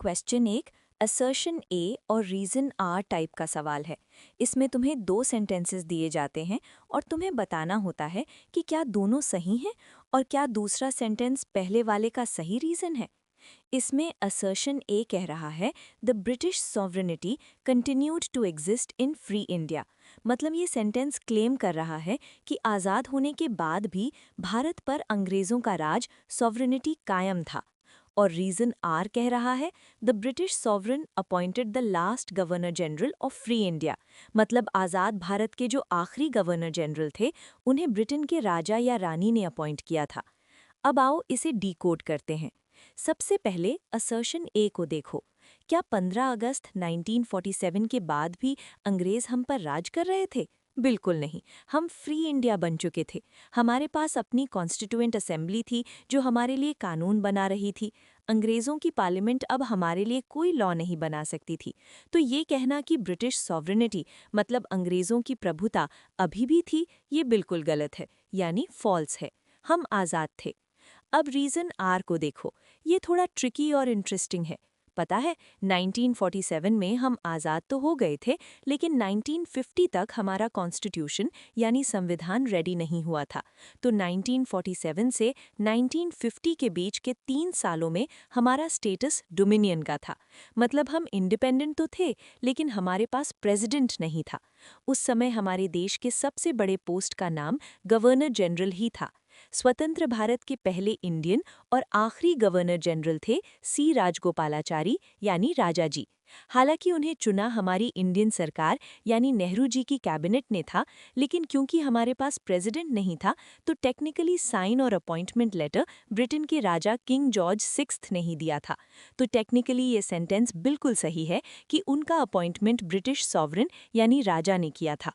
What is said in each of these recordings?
Question एक assertion ए और reason are type का सवाल है। इसमें तुम्हें दो सेंटेंसेस दिए जाते हैं और तुम्हें बताना होता है कि क्या दोनों सही हैं और क्या दूसरा सेंटेंस पहले वाले का सही रीजन है। इसमें असर्शन ए कह रहा है the British sovereignty continued to exist in free India. मतलब ये सेंटेंस क्लेम कर रहा है कि आज़ाद होने के बाद भी भारत पर अंग्रेज़ों का राज सॉवरेनिटी कायम था। और रीजन आर कह रहा है the British sovereign appointed the last governor general of free India. मतलब आज़ाद भारत के जो आखिरी गवर्नर जनरल थे उन्हें ब्रिटेन के राजा या रानी ने अपॉइंट किया था। अब आओ इसे डीकोड करते हैं। सबसे पहले असर्शन ए को देखो। क्या 15 अगस्त 1947 के बाद भी अंग्रेज हम पर राज कर रहे थे? बिल्कुल नहीं। हम फ्री इंडिया बन चुके थे। हमारे पास अपनी कॉन्स्टिट्यूएंट असेंबली थी जो हमारे लिए कानून बना रही थी। अंग्रेज़ों की पार्लियामेंट अब हमारे लिए कोई लॉ नहीं बना सकती थी। तो ये कहना कि ब्रिटिश सॉवरेनिटी मतलब अंग्रेज़ों की प्रभुता अभी भी थी, ये बिल्कुल गलत है, यानी फॉल्स है। हम आज़ाद थे। अब रीजन आर को देखो। ये थोड़ा ट्रिकी और इंटरेस्टिंग है। पता है, 1947 में हम आज़ाद तो हो गए थे, लेकिन 1950 तक हमारा कॉन्स्टिट्यूशन यानी संविधान रेडी नहीं हुआ था। तो 1947 से 1950 के बीच के 3 सालों में हमारा स्टेटस डोमिनियन का था। मतलब हम इंडिपेंडेंट तो थे, लेकिन हमारे पास प्रेसिडेंट नहीं था। उस समय हमारे देश के सबसे बड़े पोस्ट का नाम गवर्नर जनरल ही था। स्वतंत्र भारत के पहले इंडियन और आखिरी गवर्नर जनरल थे सी राजगोपालाचारी यानी राजा जी। हालांकि उन्हें चुना हमारी इंडियन सरकार यानी नेहरू जी की कैबिनेट ने था, लेकिन क्योंकि हमारे पास प्रेसिडेंट नहीं था तो टेक्निकली साइन और अपॉइंटमेंट लेटर ब्रिटेन के राजा किंग जॉर्ज सिक्स्थ ने ही दिया था। तो टेक्निकली ये सेंटेंस बिल्कुल सही है कि उनका अपॉइंटमेंट ब्रिटिश सॉवरेन यानी राजा ने किया था।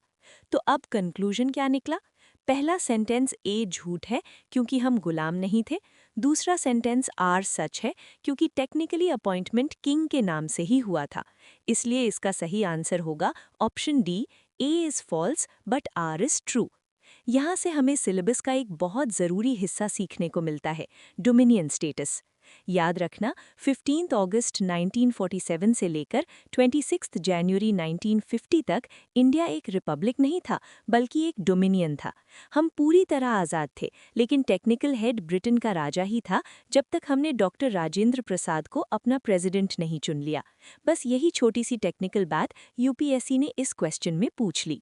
तो अब कंक्लूजन क्या निकला? पहला सेंटेंस ए झूठ है क्योंकि हम गुलाम नहीं थे। दूसरा सेंटेंस आर सच है क्योंकि टेक्निकली अपॉइंटमेंट किंग के नाम से ही हुआ था। इसलिए इसका सही आंसर होगा option D, A is false but R is true. यहाँ से हमें सिलेबस का एक बहुत ज़रूरी हिस्सा सीखने को मिलता है, डोमिनियन स्टेटस। याद रखना, 15 अगस्त 1947 से लेकर 26 जनवरी 1950 तक इंडिया एक रिपब्लिक नहीं था, बल्कि एक डोमिनियन था। हम पूरी तरह आज़ाद थे, लेकिन टेक्निकल हेड ब्रिटेन का राजा ही था जब तक हमने डॉक्टर राजेंद्र प्रसाद को अपना प्रेसिडेंट नहीं चुन लिया। बस यही छोटी सी टेक्निकल बात यूपीएससी ने इस क्वेश्चन में पूछ ली।